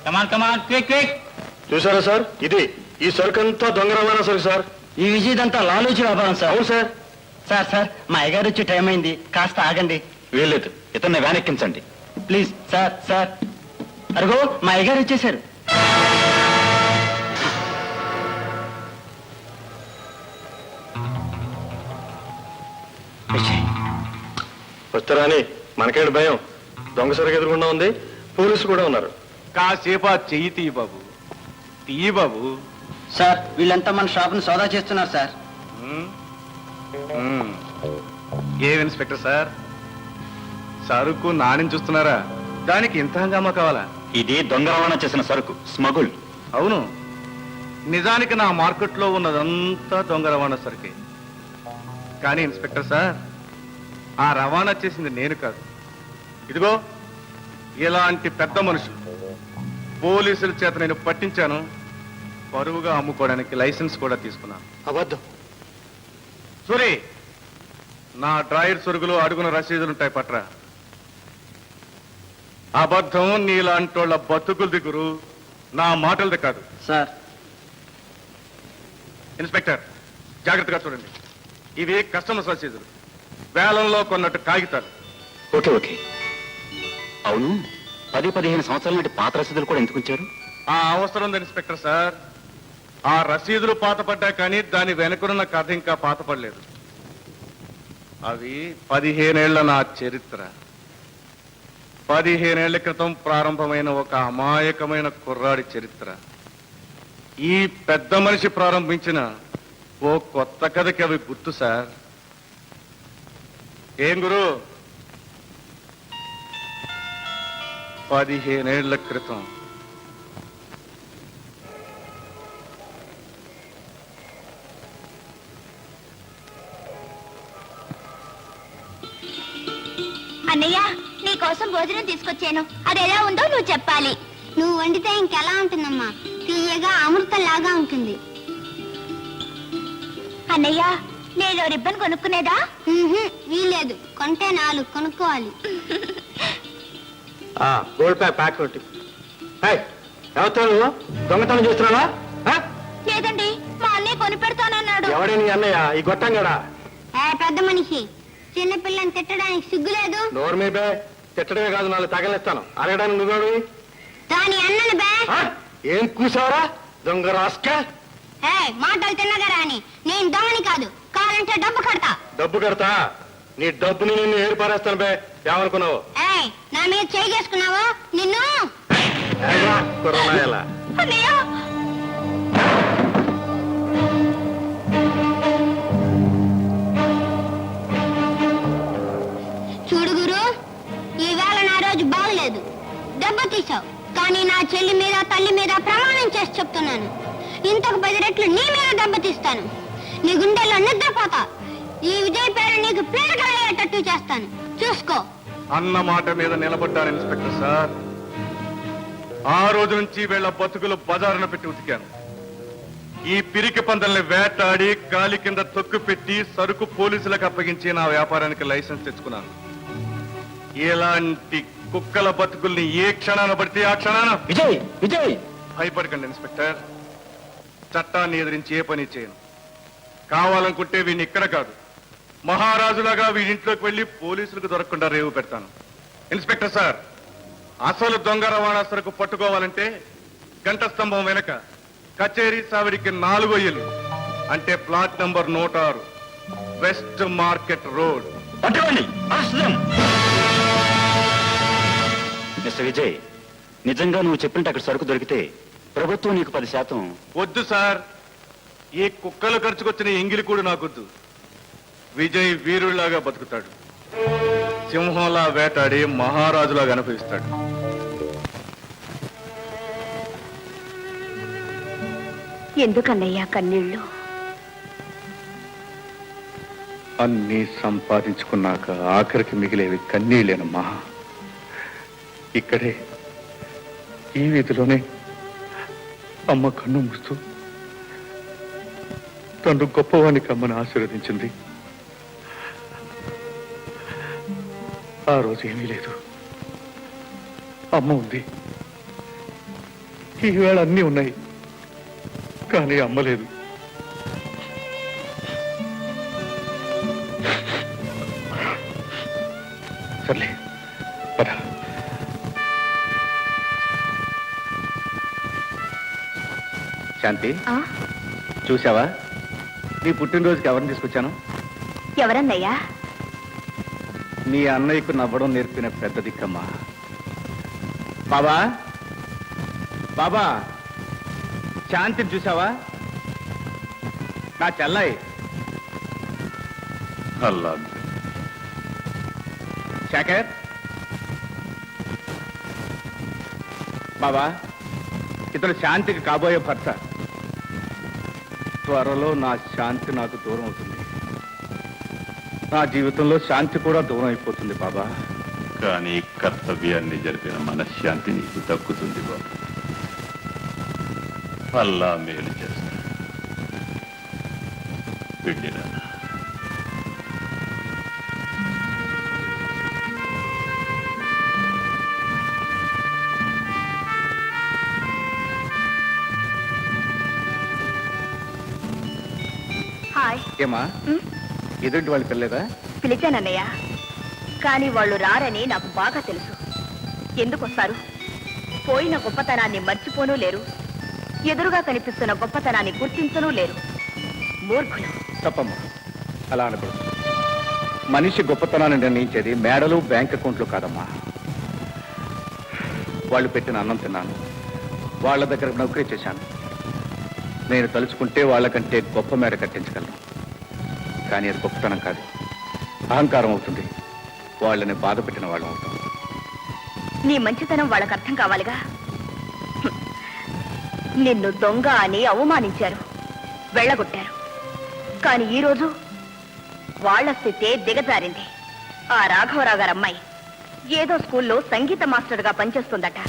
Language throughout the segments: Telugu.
కమాన్ కమాన్ క్విక్ క్విక్. చూసారా సార్, ఇది ఈ సరుకంతా దొంగ రవాణా సరుకు సార్. ఈ విజయదంతా లాలూచి వ్యాపారం సార్. అవును సార్. సార్ సార్ మా అయ్యగారు వచ్చి టైం అయింది, కాస్త ఆగండి. వీల్లేదు, ఇతన్ని వ్యాన్ ఎక్కించండి. Please sir sir. అరుగో మా అయ్యగారు వచ్చేసారు. వస్తారా అని మనకేడు భయం. దొంగ సరుకు ఎదురుకుండా ఉంది, పోలీసులు కూడా ఉన్నారు. కాసేపు ఆ చెయ్యి తీయి బాబు, తీయి బాబు. సార్ వీళ్ళంతా మన షాప్ను సోదా చేస్తున్నారు సార్. ఏం ఇన్స్పెక్టర్ సార్, సరుకు నాణ్యం చూస్తున్నారా? దానికి ఇంత హంగామా కావాలా? ఇది దొంగ రవాణా చేసిన సరుకు, స్మగుల్. అవును, నిజానికి నా మార్కెట్లో ఉన్నదంతా దొంగ రవాణా సరుకే. కానీ ఇన్స్పెక్టర్ సార్, ఆ రవాణా చేసింది నేను కాదు. ఇదిగో ఇలాంటి పెద్ద మనుషులు పోలీసుల చేత నేను పట్టించాను. పరువుగా అమ్ముకోవడానికి లైసెన్స్ కూడా తీసుకున్నాను. అబద్ధం. సూరి, నా డ్రాయర్ సొరుగులో అడుగున రసీదులుంటాయి, పట్రా. అబద్ధం నీలాంటోళ్ళ బతుకులు దిగురు, నా మాటలది కాదు. సార్ ఇన్స్పెక్టర్ జాగ్రత్తగా చూడండి, ఇవి కస్టమర్స్ రసీదులు, వేలంలో కొన్నట్టు కాగితాలు. Okay okay. అవును, 10-15 సంవత్సరాల నాటి పాత రసీదులు కూడా ఎందుకు ఉంచారు? ఆ అవసరం ఉంది ఇన్స్పెక్టర్ సార్. ఆ రసీదులు పాతపడ్డా కానీ దాని వెనుకనున్న కథ ఇంకా పాతపడలేదు. అవి 15 ఏళ్ల నా చరిత్ర. 15 ఏళ్ల క్రితం ప్రారంభమైన ఒక అమాయకమైన కుర్రాడి చరిత్ర. ఈ పెద్ద మనిషి ప్రారంభించిన ఓ కొత్త కథకి అవి గుర్తు సార్. ఏం గురు, 15 ఏళ్ల క్రితం అన్నయ్య, నీ కోసం భోజనం తీసుకొచ్చాను. అది ఎలా ఉందో నువ్వు చెప్పాలి. నువ్వు వండితే ఇంకెలా ఉంటుందమ్మా? తీయగా అమృతంలాగా ఉంటుంది. అన్నయ్య, నేను రిబ్బన్ కొనుక్కునేదా? వీలేదు, కొంటే 4 కొనుక్కోవాలి. గోల్డ్ ప్యాక్ ఒకటి. ఎవరు దొంగతనం చేస్తున్నావా? లేదండి, మా అన్నయ్య కొని పెడతానన్నాడు. ఎవడే నీ అన్నయ్య? ఈ గొట్టంగాడా? పెద్ద మనిషి, చిన్న పిల్లని తిట్టడానికి సిగ్గులేదు? నోరు మీద తిట్టడమే కాదు, 4 తగలేస్తాను. అడగడానికి నువ్వు దాని అన్నను బే. ఏం కూసావరా దొంగ రాస్కా? మాటలు తిన్నగరా అని. నేను దొంగని కాదు, కావాలంటే డబ్బు కడతా. డబ్బు కడతా? నీ డబ్బుని నిన్ను ఏర్పారేస్తాను బే. ఏమనుకున్నావు? నా మీద చేయి చేసుకున్నావా నిన్ను? అన్నయ్య, చూడు గురు, ఈవేళ నా రోజు బాగలేదు. దెబ్బ తీసావు, కానీ నా చెల్లి మీద తల్లి మీద ప్రమాణం చేసి చెప్తున్నాను, ఇంతకు 10 రెట్లు నీ మీద దెబ్బ తీస్తాను. నీ గుండెల్లో నిద్రపోతా. ఈ విజయ్ పేరు నీకు పీడకలయ్యేటట్టు చేస్తాను, చూసుకో. అన్న మాట మీద నిలబడ్డాను ఇన్స్పెక్టర్ సార్. ఆ రోజు నుంచి వీళ్ళ బతుకులు బజారున పెట్టి ఉతికాను. ఈ పిరికి పందల్ని వేటాడి గాలి కింద తొక్కు పెట్టి సరుకు పోలీసులకు అప్పగించి నా వ్యాపారానికి లైసెన్స్ తెచ్చుకున్నాను. ఇలాంటి కుక్కల బతుకుల్ని ఏ క్షణాన పడితే ఆ క్షణాన విజయ్ విజయ్. భయపడకండి ఇన్స్పెక్టర్, చట్టాన్ని ఎదిరించి ఏ పని చేయను. కావాలనుకుంటే వీడిని ఇక్కడ కాదు, మహారాజులాగా వీడింట్లోకి వెళ్లి పోలీసులకు దొరకకుండా రేవు పెడతాను. ఇన్స్పెక్టర్ సార్, అసలు దొంగ రవాణా సరుకు పట్టుకోవాలంటే గంట స్తంభం వెనక కచేరీ సావిడికి 4వ ఇల్లు, అంటే plot number 106, west market road. పట్టుకోండి. మిస్టర్ విజయ్, నిజంగా నువ్వు చెప్పినట్టు అక్కడ సరుకు దొరికితే ప్రభుత్వం నీకు 10%. వద్దు సార్, ఈ కుక్కలు ఖర్చుకొచ్చిన ఎంగిలి కూడా నాకొద్దు. విజయ్ వీరుళ్లాగా బతుకుతాడు, సింహంలా వేటాడి మహారాజులాగా అనుభవిస్తాడు. ఎందుకన్నయ్యా కన్నీళ్ళు? అన్నీ సంపాదించుకున్నాక ఆఖరికి మిగిలేవి కన్నీళ్ళేనమ్మా. ఇక్కడే ఈ వీధిలోనే అమ్మ కన్ను మూస్తూ తను గొప్పవానికి అమ్మను ఆశీర్వదించింది. ఆ రోజు ఏమీ లేదు, అమ్మ ఉంది. ఈవేళ అన్నీ ఉన్నాయి, కానీ అమ్మలేదు. సర్లే పద. శాంతి, చూసావా నీ పుట్టినరోజుకి ఎవరిని తీసుకొచ్చాను? ఎవరన్నయ్యా? నీ అన్నయ్యకు నవ్వడం నేర్పిన పెద్ద దిక్కమ్మా. బాబా బాబా, శాంతిని చూసావా? నా చెల్లాయి. అల్లా శేఖర్, బాబా, ఇతడు శాంతికి కాబోయే భర్త. త్వరలో నా శాంతి నాకు దూరం అవుతుంది. నా జీవితంలో శాంతి కూడా దూరం అయిపోతుంది బాబా. కానీ కర్తవ్యాన్ని జరిపిన మనశ్శాంతి నీకు దక్కుతుంది బాబు. అల్లా మేలు చేస్తా. వెళ్ళిరా. హాయ్. ఏమా, ఎదుటి వాళ్ళు పిల్లలేదా? పిలిచానన్నయ్య, కానీ వాళ్ళు రారని నాకు బాగా తెలుసు. ఎందుకు వస్తారు? పోయిన గొప్పతనాన్ని మర్చిపోనూ లేరు, ఎదురుగా కనిపిస్తున్న గొప్పతనాన్ని గుర్తించనూ లేరు. మూర్ఖులు. తప్పమ్మా, అలా అనకూడదు. మనిషి గొప్పతనాన్ని నిర్ణయించేది మేడలు, బ్యాంక్ అకౌంట్లు కాదమ్మా. వాళ్ళు పెట్టిన అన్నం తిన్నాను, వాళ్ళ దగ్గర నౌకరీ చేశాను. నేను తలుచుకుంటే వాళ్ళకంటే గొప్ప మేడ కట్టించగలను. కానీ అది గొప్పతనం కాదు, అహంకారం అవుతుంది. వాళ్ళని బాధ పెట్టిన వాళ్ళం అవుతాం. నీ మంచితనం వాళ్ళకి అర్థం కావాలిగా. నిన్ను దొంగ అని అవమానించారు, వెళ్ళగొట్టారు. కానీ ఈరోజు వాళ్ళ స్థితే దిగజారింది. ఆ రాఘవరావు గారు అమ్మాయి ఏదో స్కూల్లో సంగీత మాస్టర్గా పనిచేస్తుందట.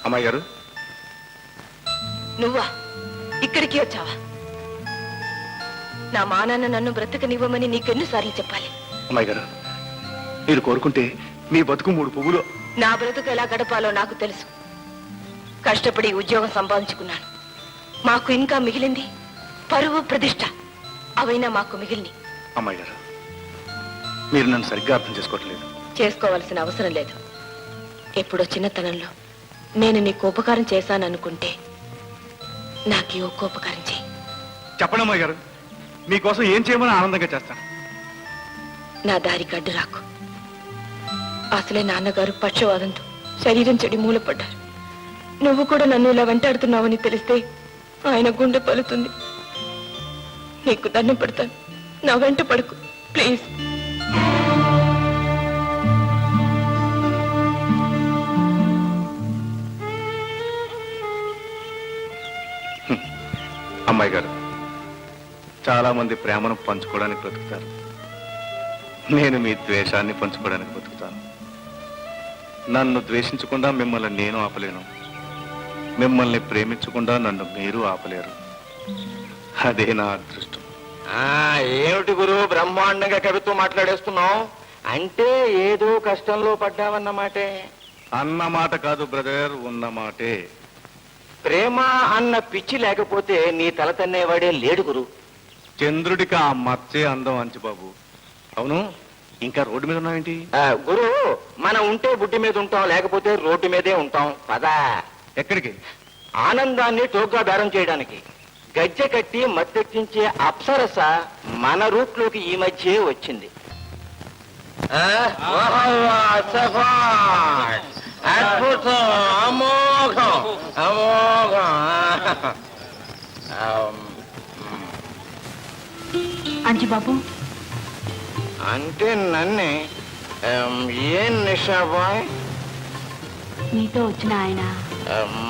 అమ్మాయి గారు, నువ్వా ఇక్కడికి వచ్చావా? నా మానాన్న నన్ను బ్రతకనివ్వమని నీకెన్నిసార్లు చెప్పాలి? అమ్మాయి గారు, మీరు కోరుకుంటే మీ బతుకు 3 పువ్వులు. నా బ్రతుకు ఎలా గడపాలో నాకు తెలుసు. కష్టపడి ఉద్యోగం సంపాదించుకున్నాను. మాకు ఇంకా మిగిలింది పరువు, ప్రతిష్ట. అవైనా మాకు మిగిలిని. అమ్మాయి గారు, మీరు నన్ను సరిగ్గా అర్థం చేసుకోవట్లేదు. చేసుకోవాల్సిన అవసరం లేదు. ఎప్పుడో చిన్నతనంలో నేను నీకు ఉపకారం చేశాననుకుంటే నాకు ఒక్క ఉపకారం చేయి. చెప్పండి అమ్మాయి గారు, మీకోసం ఏం చేయమని ఆనందంగా చేస్తాను. నా దారికి అడ్డు రాకు. అసలే నాన్నగారు పక్షవాదంతో శరీరం చెడి మూలపడ్డారు. నువ్వు కూడా నన్ను ఇలా వెంటాడుతున్నావని తెలిస్తే ఆయన గుండె పలుతుంది. నీకు దండం పెడతాను, నా వెంట పడకు ప్లీజ్. అమ్మాయి గారు, చాలా మంది ప్రేమను పంచుకోవడానికి బ్రతుకుతారు. నేను మీ ద్వేషాన్ని పంచుకోవడానికి బ్రతుకుతాను. నన్ను ద్వేషించకుండా మిమ్మల్ని నేను ఆపలేను, మిమ్మల్ని ప్రేమించకుండా నన్ను మీరు ఆపలేరు. అదే నా అదృష్టం. ఏమిటి గురు బ్రహ్మాండంగా కవిత్వం మాట్లాడేస్తున్నావు? అంటే ఏదో కష్టంలో పడ్డావన్నమాటే. అన్నమాట కాదు బ్రదర్, ఉన్న మాటే. ప్రేమ అన్న పిచ్చి లేకపోతే నీ తల తన్నేవాడే లేడు గురు. చంద్రుడికి ఆ మచ్చే అందం అంచిబాబు. అవును, ఇంకా రోడ్డు మీద ఉన్నావేంటి? గురు, మనం ఉంటే బుడ్డి మీద ఉంటాం, లేకపోతే రోడ్డు మీదే ఉంటాం. పదా. ఎక్కడికి? ఆనందాన్ని టోగ్గా బేరం చేయడానికి. గజ్జె కట్టి మత్తెక్కించే అప్సరస మన రూట్లోకి ఈ మధ్యే వచ్చింది. అద్భుతం, అమోఘం, అమోఘం. అంజిబాబు, అంటే నన్నే ఏం నిషాబాయ్? నీతో వచ్చిన ఆయన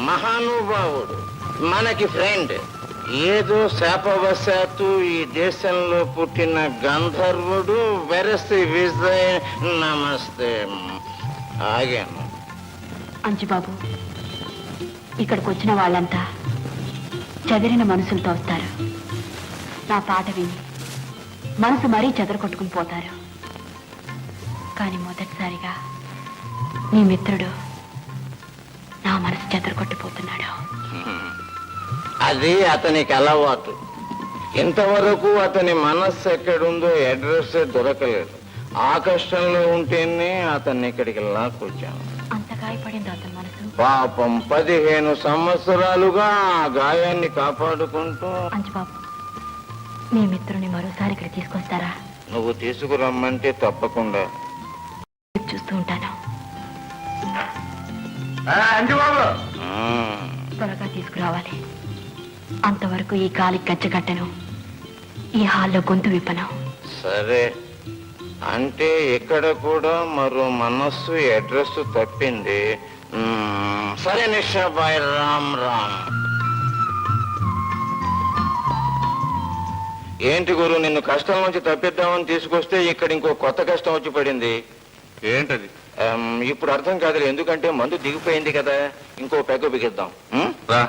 మహానుభావుడు, మనకి ఫ్రెండ్. ఏదో శాపవశాత్తు ఈ దేశంలో పుట్టిన గంధర్వుడు వెరసి విజయ్. నమస్తే. ఆగాను. అంజుబాబు, ఇక్కడికి వచ్చిన వాళ్ళంతా చెదిరిన మనసులతో వస్తారు. నా పాట విని మనసు మరీ చెదరగొట్టుకుని పోతారు. కానీ మొదటిసారిగా నీ మిత్రుడు నా మనసు చెదరగొట్టిపోతున్నాడు. అది అతనికి అలవాటు. ఇంతవరకు అతని మనస్సు ఎక్కడుందో అడ్రస్ దొరకలేదు. ఆ కష్టంలో ఉంటేనే అతన్ని ఇక్కడికి లాక్కొచ్చాను. అంత గాయపడింది అతని మనసు. పాపం 15 సంవత్సరాలుగా ఆ గాయాన్ని కాపాడుకుంటూ. అంజుబాబు, మీ మిత్రుని మరోసారి ఇక్కడ తీసుకొస్తారా? నువ్వు తీసుకురమ్మంటే తప్పకుండా. చూస్తూ ఉంటాను. ఆ, త్వరగా తీసుకురావాలి. అంతవరకు ఈ గాలి గజ్జగట్టను, ఈ హాల్లో గొంతు విప్పను. సరే. అంటే ఇక్కడ కూడా మరో మనస్సు అడ్రస్ తప్పింది. సరే నిషాబాయ్, రామ్ రామ్. ఏంటి గురు, నిన్ను కష్టం నుంచి తప్పిద్దామని తీసుకొస్తే ఇక్కడ ఇంకో కొత్త కష్టం వచ్చి పడింది. ఏంటది? ఇప్పుడు అర్థం కాదులే, ఎందుకంటే మందు దిగిపోయింది కదా. ఇంకో పెగ్గ బిగిద్దాం. రా.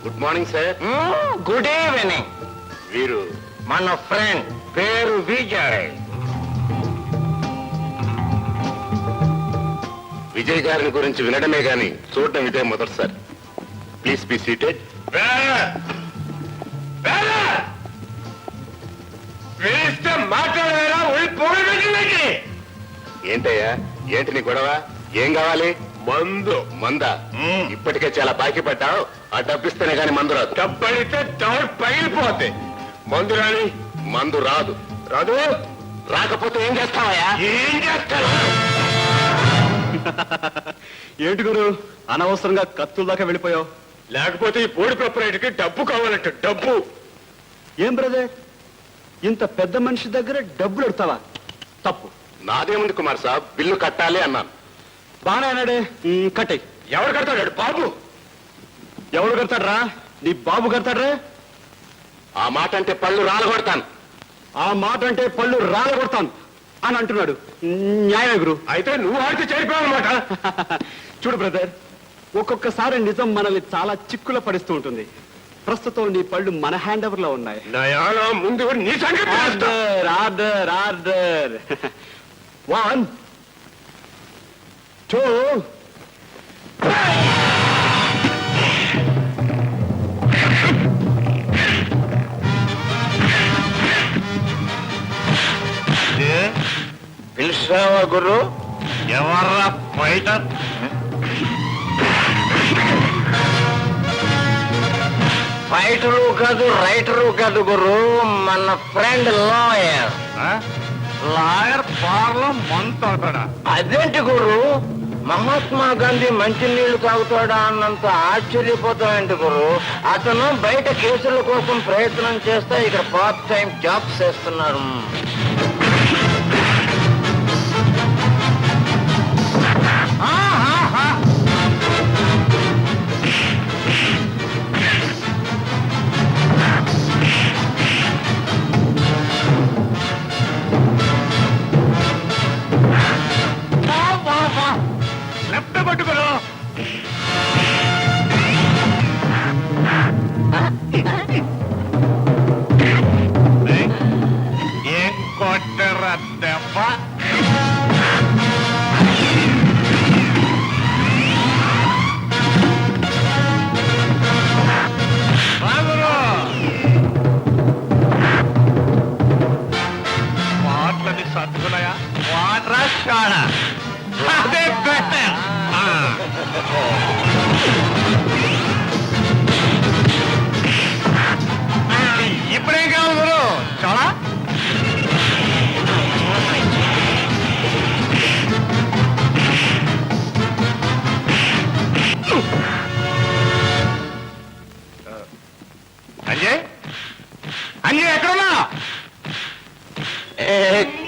Good morning sir. Good evening. వీరు మన ఫ్రెండ్ పేరు విజయ్. విజయ్ గారిని గురించి వినడమే గాని చూడటం ఇదే మొదటిసారి. Please be seated. మాట్లాడారా? ఏంటయ్యా, ఏంటి నీ గొడవ? ఏం కావాలి? మందు. మందా? ఇప్పటికే చాలా బాకీ పడ్డావు. ఆ డబ్బిస్తేనే గాని మందు రాదు. డబ్బడితే డౌట్ పగిలిపోతే మందు రాని. మందు రాదు. రాదు? రాకపోతే ఏం చేస్తావయ్యా? ఏం చేస్తావు? ఏంటి గురు, అనవసరంగా కత్తుల దాకా వెళ్ళిపోయావు? లేకపోతే ఈ పోడి ప్రొపరేటర్కి డబ్బు కావాలంట. డబ్బు. ఏం బ్రదర్, ఇంత పెద్ద మనిషి దగ్గర డబ్బులు అడుగుతావా? తప్పు. నాదేముంది కుమార్ సాబ్, బిల్లు కట్టాలి అన్నాను. బాగా అన్నాడే. కట్టే. ఎవరు కడతాడు? బాబు. ఎవడు కడతాడ్రా? నీ బాబు కడతాడ్రా? ఆ మాట అంటే పళ్ళు రాలగొడతాను. ఆ మాట అంటే పళ్ళు రాలగొడతాను అని అంటున్నాడు. న్యాయమే గురు. అయితే నువ్వు ఆడితే చేరిపోయావన్నమాట. చూడు బ్రదర్, ఒక్కొక్కసారి నిజం మనల్ని చాలా చిక్కుల పడిస్తూ ఉంటుంది. ప్రస్తుతం నీ పళ్ళు మన హ్యాండ్ ఓవర్ లో ఉన్నాయి. నయానా ముందు నీ సంగతి తెలుస్తా. Order order order. 1 2 పిలిచావా గురు? ఎవర్రా ఫైటర్? ఫైటరు కాదు, రైటరు కాదు గురు, మన ఫ్రెండ్ లాయర్. లాయర్ బార్లో మంత్ అవుతాడా? అదేంటి గురు, మహాత్మా గాంధీ మంచినీళ్లు తాగుతాడా అన్నంత ఆశ్చర్యపోతాయండి గురు. అతను బయట కేసుల కోసం ప్రయత్నం చేస్తే ఇక్కడ పార్ట్ టైం జాబ్స్ చేస్తున్నారు. లెఫ్ట్ పట్టుకోరు. ఏం కొట్టరా దెబ్బ? వాట్లని సర్దుకున్నాయా? వాటరా షాడా? అదే బెటర్. ఇప్పుడేం కావాలి గురు? చాలా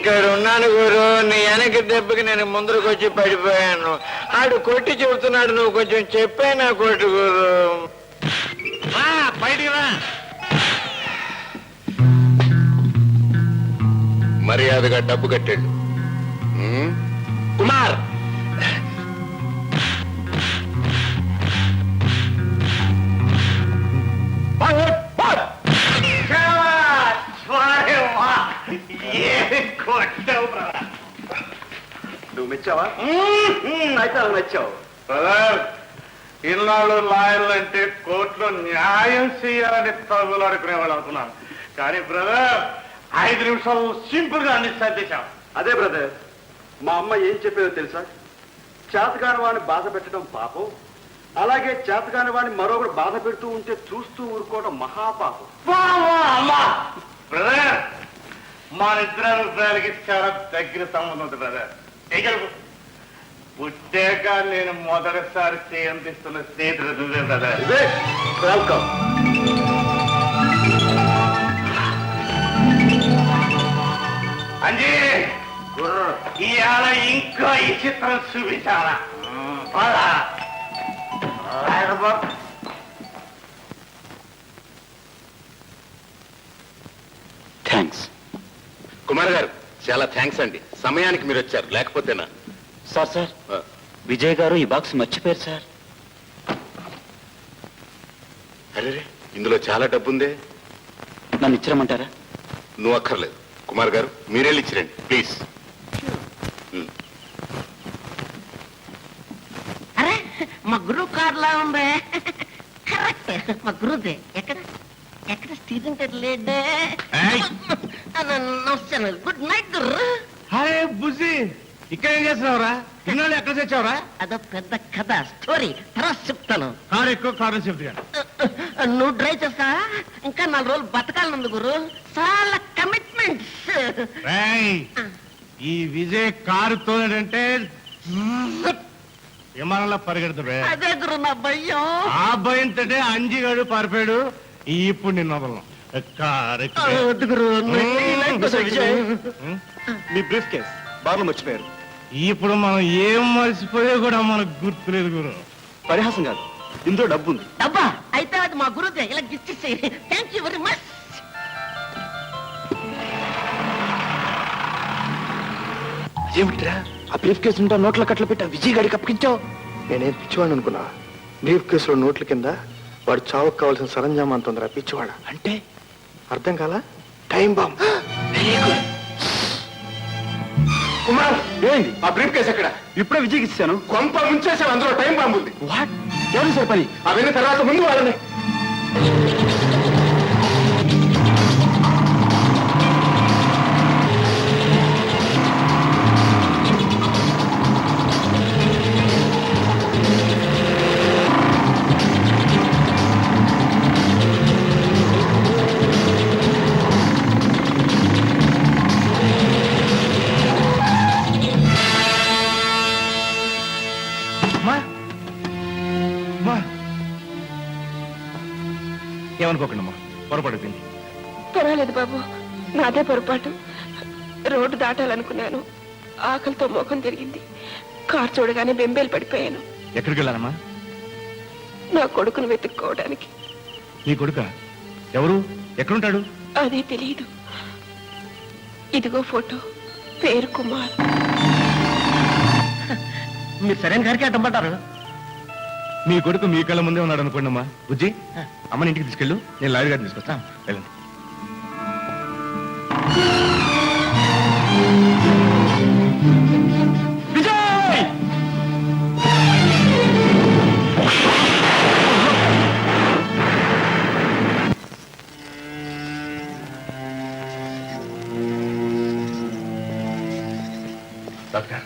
ఇక్కడ ఉన్నాను గురు. నీ వెనక దెబ్బకి నేను ముందరకు వచ్చి పడిపోయాను. ఆడు కొట్టి చెబుతున్నాడు, నువ్వు కొంచెం చెప్పేనా కొట్టు గురు. బయటికి రా. మర్యాదగా డబ్బు కట్టాడు. కుమార్, నువ్వు మెచ్చావా? అయితే అలా నచ్చావు. బ్రదర్, ఇన్నాళ్ళు లాయర్లు అంటే కోర్టులో న్యాయం చేయాలని తగులు అనుకునేవాళ్ళు అనుకున్నాను. కానీ బ్రదర్ 5 నిమిషాలు సింపుల్ గా అన్ని సర్దేశాం. అదే బ్రదర్, మా అమ్మ ఏం చెప్పేదో తెలుసా? చేతకాని వాడిని బాధ పెట్టడం పాపం, అలాగే చేతకాని వాడిని మరొకరు బాధ పెడుతూ ఉంటే చూస్తూ ఊరుకోవడం మహాపాపం. అమ్మా బ్రదర్, మా ఇద్దరు అభిప్రాయాలకి చాలా దగ్గర సంబంధం ఉంది బ్రదర్. పుట్టాక నేను మొదటిసారి చేయందిస్తున్న స్నేహితుడు నువ్వే బ్రదర్. వెల్కమ్. అంజీ, ఇవాళ ఇంకా ఈ చిత్రం చూపించాలా? థ్యాంక్స్. కుమార్ గారు, చాలా థ్యాంక్స్ అండి. సమయానికి మీరు వచ్చారు, లేకపోతేనా? సార్ విజయ్ గారు ఈ బాక్స్ మర్చిపోయారు సార్. అరే, ఇందులో చాలా డబ్బుందే. నన్ను ఇచ్చిరమ్మంటారా? నువ్వు అక్కర్లేదు. కుమార్ గారు, మీరెళ్ళి ఇచ్చిరండి ప్లీజ్. అరే, మా గురువు కార్లా ఉంది. కరెక్ట్, మా గురువుదే. ఎక్కడ ఎక్కడ స్టీరింగ్ లేడే. నమస్తే, గుడ్ నైట్ గురు. హాయ్ బుజ్జి, ఇక్కడ ఏం చేస్తున్నావురా? ఇన్నాళ్ళు ఎక్కడ తెచ్చావురా? అదో పెద్ద కథ, స్టోరీ తర్వాత చెప్తాను. కారు ఎక్కువ కారు చెప్తా. నువ్వు డ్రైవ్ చేస్తా? ఇంకా 4 రోజులు బతకాలనుంది గురు, చాలా కమిట్మెంట్స్. ఈ విజయ్ కారు తోడంటే విమానంలో పరిగెడుతున్నా. అదే గురు నా భయం. ఆ భయంతో అంజిగాడు పారిపోయాడు. ఇప్పుడు నిన్న వదలను. వద్దు గురు, మీ బ్రీఫ్ కేస్ బాగా మర్చిపోయారు. ఇప్పుడు మనం ఏం మర్చిపోయా కూడా మనకు గుర్తులేదు గురు. పరిహాసం కాదు, ఇందులో డబ్బు ఉంది. డబ్బా అయితే అది మా గురువుదే. ఇలా గిచ్చేసి థ్యాంక్ యూ వెరీ మచ్. ఏమిట్రా ఆ బ్రీఫ్ కేసు ఉంటా నోట్ల కట్ల పెట్టా విజయ్ గాడికి అప్పగించావు? నేనేం పిచ్చివాడిని అనుకున్నా? బ్రీఫ్ కేసులో నోట్ల కింద వాడు చావుకు కావాల్సిన సరంజామా అంత ఉందిరా పిచ్చివాడ. అంటే అర్థం కాలా? Time bomb. కుమార్, ఏంటి ఆ బ్రీఫ్ కేసు ఎక్కడ? ఇప్పుడే విజయ్కి ఇచ్చాను. కొంప ముంచేసావు, అందులో టైం బాంబు ఉంది. వాట్? ఎవరు సార్ పని? అవన్నీ తర్వాత, ముందు వాళ్ళని. ఏమనుకోకండమ్మా, పొరపడుతుంది. పర్వాలేదు బాబు, నాదే పొరపాటు. రోడ్డు దాటాలనుకున్నాను, ఆకలితో ముఖం తిరిగింది. కారు చూడగానే బెంబేలు పడిపోయాను. ఎక్కడికి వెళ్ళారమ్మా? నా కొడుకును వెతుక్కోవడానికి. నీ కొడుక ఎవరు? ఎక్కడుంటాడు? అదే తెలియదు. ఇదిగో ఫోటో, పేరు కుమార్. మీరు సరైన గారికి అడ్డం పడ్డారు. మీ కొడుకు మీ కళ్ళ ముందే ఉన్నాడు అనుకోండి అమ్మా. బుజ్జి, అమ్మని ఇంటికి తీసుకెళ్ళు, నేను లాయర్ గారిని తీసుకొస్తాను. వెళ్ళండి. డాక్టర్,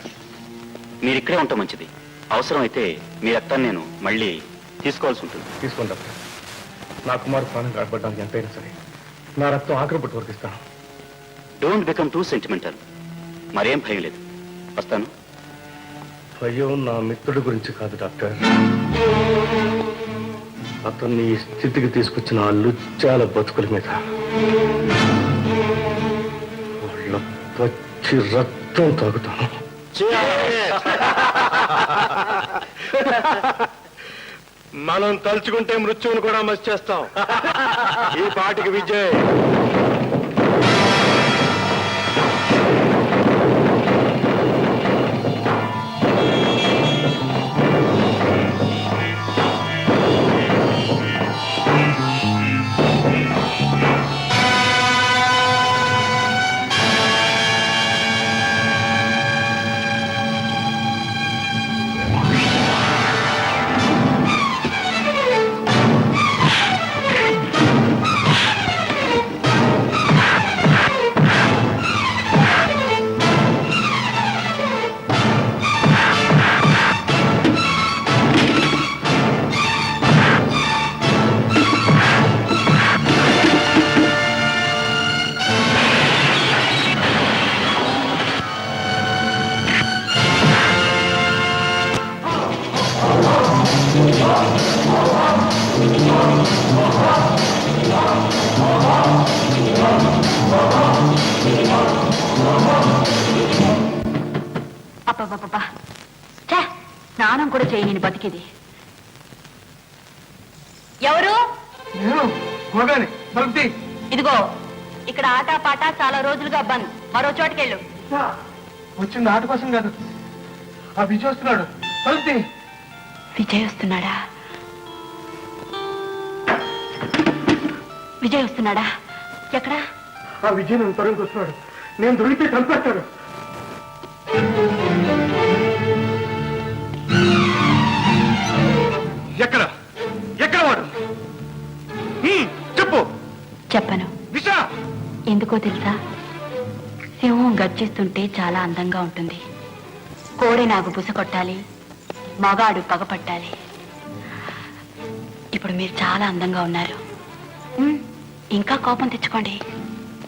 మీరు ఇక్కడే ఉంటాం మంచిది. అవసరం అయితే మీ రక్తాన్ని నేను మళ్ళీ తీసుకోవాల్సి ఉంటుంది. తీసుకోండి డాక్టర్. నా కుమారు ప్రాణం కాపాడడానికి ఎంతైనా సరే నా రక్తం ఆఖరి పట్టు వరకు ఇస్తాను. Don't become two sentimental. మరేం భయం లేదు. వస్తాను. భయం నా మిత్రుడి గురించి కాదు డాక్టర్, అతన్ని ఈ స్థితికి తీసుకొచ్చిన ఆ లుచ్చాల బతుకుల మీద. వాళ్ళ చచ్చి రక్తం తాగుతాను. మనం తలుచుకుంటే మృత్యువును కూడా మసి చేస్తాం. ఈ పాటికి విజయ్. అబ్బబ్బబ్బా, ఛే, స్నానం కూడా చేయి నేను బతికిది. ఎవరు? ఇదిగో, ఇక్కడ ఆటా పాట చాలా రోజులుగా బంద్. మరో చోటుకెళ్ళు. వచ్చింది ఆట కోసం కాదు, ఆ విజయ్ వస్తున్నాడు. విజయ్ వస్తున్నాడా? విజయ్ వస్తున్నాడా? ఎక్కడా? ఆ విజయ్ నన్ను తరుణ్కి వస్తున్నాడు. నేను దొరికితే చంపేస్తాడు. ఎక్కడ ఎక్కడ వాడు? చెప్పు. చెప్పను. నిషా, ఎందుకో తెలుసా? సింహం గర్జిస్తుంటే చాలా అందంగా ఉంటుంది. కోడి నాకు బుస కొట్టాలి, మగాడు పగపట్టాలి. ఇప్పుడు మీరు చాలా అందంగా ఉన్నారు. ఇంకా కోపం తెచ్చుకోండి.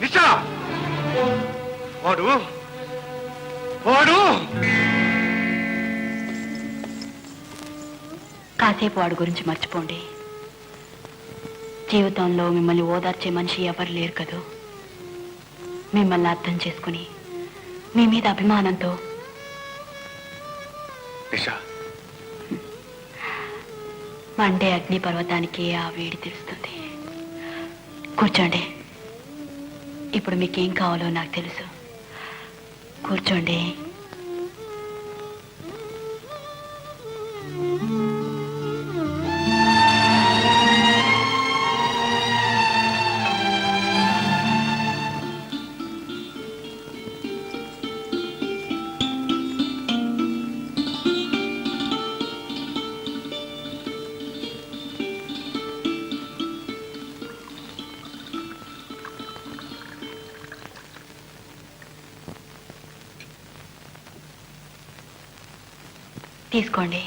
నిషా, వాడు వాడు కాసేపు వాడి గురించి మర్చిపోండి. జీవితంలో మిమ్మల్ని ఓదార్చే మనిషి ఎవరు లేరు కదూ. మిమ్మల్ని అర్థం చేసుకుని మీ మీద అభిమానంతో నిషా, మండే అగ్ని పర్వతానికి ఆ వేడి తెలుస్తుంది. కూర్చోండి. ఇప్పుడు మీకేం కావాలో నాకు తెలుసు. కూర్చోండి. తీసుకోండి.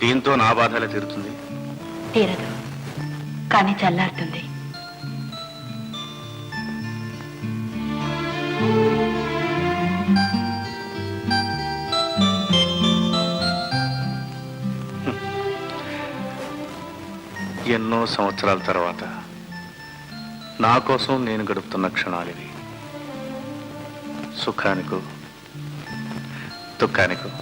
దీంతో నా బాధ తీరుతుంది. తీరదు, కానీ చల్లారుతుంది. ఎన్నో సంవత్సరాల తర్వాత నా కోసం నేను గడుపుతున్న క్షణాలివి. సుఖానికో దుఃఖానికో